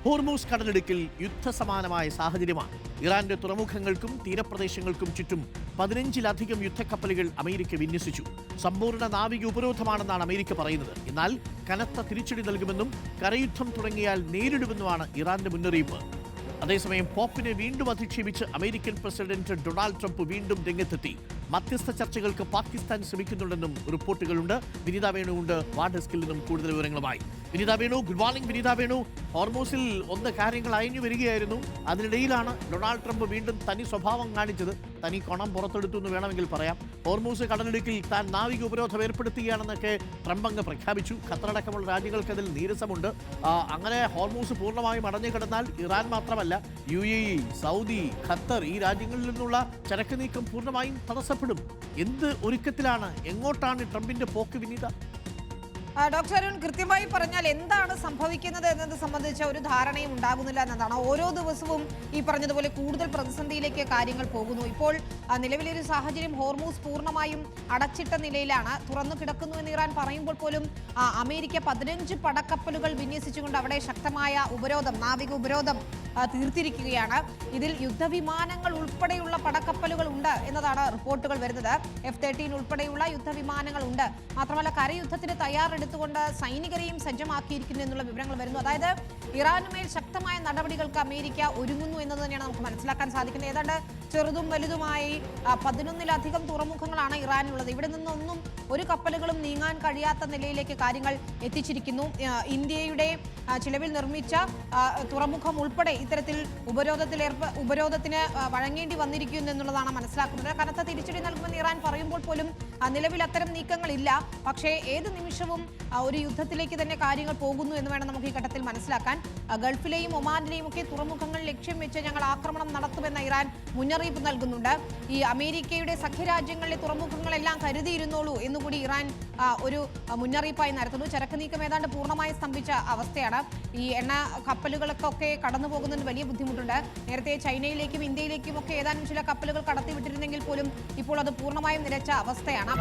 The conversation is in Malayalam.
ഹോർമൂസ് കടലിടുക്കിൽ യുദ്ധസമാനമായ സാഹചര്യമാണ്. ഇറാന്റെ തുറമുഖങ്ങൾക്കും തീരപ്രദേശങ്ങൾക്കും ചുറ്റും 15-ലധികം യുദ്ധക്കപ്പലുകൾ അമേരിക്ക വിന്യസിച്ചു. സമ്പൂർണ്ണ നാവിക ഉപരോധമാണെന്നാണ് അമേരിക്ക പറയുന്നത്. എന്നാൽ കനത്ത തിരിച്ചടി നൽകുമെന്നും കരയുദ്ധം തുടങ്ങിയാൽ നേരിടുമെന്നുമാണ് ഇറാന്റെ മുന്നറിയിപ്പ്. അതേസമയം പോപ്പിനെ വീണ്ടും അധിക്ഷേപിച്ച് അമേരിക്കൻ പ്രസിഡന്റ് ഡൊണാൾഡ് ട്രംപ് വീണ്ടും രംഗത്തെത്തി. മധ്യസ്ഥ ചർച്ചകൾക്ക് പാകിസ്ഥാൻ ശ്രമിക്കുന്നുണ്ടെന്നും റിപ്പോർട്ടുകളുണ്ട്. വിനീത വേണു ഉണ്ട് വാർ ഡെസ്കിൽ നിന്നും കൂടുതൽ വിവരങ്ങളുമായി. വിനീത വേണു, ഗുഡ് മോർണിംഗ്. വിനീത വേണു, ഹോർമൂസിൽ കാര്യങ്ങൾ അയഞ്ഞു വരികയായിരുന്നു. അതിനിടയിലാണ് ഡൊണാൾഡ് ട്രംപ് വീണ്ടും തനി സ്വഭാവം കാണിച്ചത്. തനി കൊണം പുറത്തെടുത്തു എന്ന് വേണമെങ്കിൽ പറയാം. ഹോർമൂസ് കടലിടുക്കിൽ താൻ നാവിക ഉപരോധം ഏർപ്പെടുത്തുകയാണെന്നൊക്കെ ട്രംപ് അങ്ങ് പ്രഖ്യാപിച്ചു. ഖത്തറടക്കമുള്ള രാജ്യങ്ങൾക്ക് അതിൽ നീരസമുണ്ട്. അങ്ങനെ ഹോർമൂസ് പൂർണ്ണമായും അടഞ്ഞു കിടന്നാൽ ഇറാൻ മാത്രമല്ല UAE, സൗദി, ഖത്തർ ഈ രാജ്യങ്ങളിൽ നിന്നുള്ള ചരക്ക് നീക്കം പൂർണ്ണമായും തടസ്സപ്പെടും. എന്ത് ഒരുക്കത്തിലാണ്, എങ്ങോട്ടാണ് ട്രംപിന്റെ പോക്ക് വിനീത? ഡോക്ടർ അരുൺ, കൃത്യമായി പറഞ്ഞാൽ എന്താണ് സംഭവിക്കുന്നത് എന്നത് സംബന്ധിച്ച ഒരു ധാരണയും ഉണ്ടാകുന്നില്ല എന്നതാണ്. ഓരോ ദിവസവും ഈ പറഞ്ഞതുപോലെ കൂടുതൽ പ്രതിസന്ധിയിലേക്ക് കാര്യങ്ങൾ പോകുന്നു. ഇപ്പോൾ നിലവിലെ ഒരു സാഹചര്യം ഹോർമൂസ് പൂർണ്ണമായും അടച്ചിട്ട നിലയിലാണ്. തുറന്നു കിടക്കുന്നു എന്ന് ഇറാൻ പറയുമ്പോൾ പോലും അമേരിക്ക 15 പടക്കപ്പലുകൾ വിന്യസിച്ചുകൊണ്ട് അവിടെ ശക്തമായ ഉപരോധം, നാവിക ഉപരോധം തീർത്തിരിക്കുകയാണ്. ഇതിൽ യുദ്ധവിമാനങ്ങൾ ഉൾപ്പെടെയുള്ള പടക്കപ്പലുകൾ ഉണ്ട് എന്നതാണ് റിപ്പോർട്ടുകൾ വരുന്നത്. F-13 ഉൾപ്പെടെയുള്ള യുദ്ധവിമാനങ്ങൾ ഉണ്ട്. മാത്രമല്ല കരയുദ്ധത്തിന് തയ്യാറെടുത്തുകൊണ്ട് സൈനികരെയും സജ്ജമാക്കിയിരിക്കുന്നു എന്നുള്ള വിവരങ്ങൾ വരുന്നു. അതായത് ഇറാനുമേൽ ശക്തമായ നടപടികൾക്ക് അമേരിക്ക ഒരുങ്ങുന്നു എന്നത് തന്നെയാണ് നമുക്ക് മനസ്സിലാക്കാൻ സാധിക്കുന്നത്. ഏതാണ്ട് ചെറുതും വലുതുമായി 11-ലധികം തുറമുഖങ്ങളാണ് ഇറാനുള്ളത്. ഇവിടെ നിന്നൊന്നും ഒരു കപ്പലുകളും നീങ്ങാൻ കഴിയാത്ത നിലയിലേക്ക് കാര്യങ്ങൾ എത്തിച്ചിരിക്കുന്നു. ഇന്ത്യയുടെ ചിലവിൽ നിർമ്മിച്ച തുറമുഖം ഉൾപ്പെടെ ഇത്തരത്തിൽ ഉപരോധത്തിന് വഴങ്ങേണ്ടി വന്നിരിക്കുന്നു എന്നുള്ളതാണ് മനസ്സിലാക്കുന്നത്. കനത്ത തിരിച്ചടി നൽകുമെന്ന് ഇറാൻ പറയുമ്പോൾ പോലും നിലവിൽ അത്തരം നീക്കങ്ങളില്ല. പക്ഷേ ഏത് നിമിഷവും ഒരു യുദ്ധത്തിലേക്ക് തന്നെ കാര്യങ്ങൾ പോകുന്നു എന്ന് വേണം നമുക്ക് ഈ ഘട്ടത്തിൽ മനസ്സിലാക്കാൻ. ഗൾഫിലെയും ഒമാനിലെയും ഒക്കെ തുറമുഖങ്ങൾ ലക്ഷ്യം വെച്ച് ഞങ്ങൾ ആക്രമണം നടത്തുമെന്ന ഇറാൻ മുന്നറിയിപ്പ് നൽകുന്നുണ്ട്. ഈ അമേരിക്കയുടെ സഖ്യരാജ്യങ്ങളിലെ തുറമുഖങ്ങളെല്ലാം കരുതിയിരുന്നോളൂ എന്നുകൂടി ഇറാൻ ഒരു മുന്നറിയിപ്പായി നടത്തുന്നു. ചരക്ക് നീക്കം ഏതാണ്ട് പൂർണ്ണമായി സ്തംഭിച്ച അവസ്ഥയാണ്. ഈ എണ്ണ കപ്പലുകൾക്കൊക്കെ കടന്നു പോകുന്നതിന് വലിയ ബുദ്ധിമുട്ടുണ്ട്. നേരത്തെ ചൈനയിലേക്കും ഇന്ത്യയിലേക്കും ഒക്കെ ഏതാനും ചില കപ്പലുകൾ കടത്തിവിട്ടിരുന്നെങ്കിൽ പോലും ഇപ്പോൾ അത് പൂർണ്ണമായും നിലച്ച അവസ്ഥയാണ്.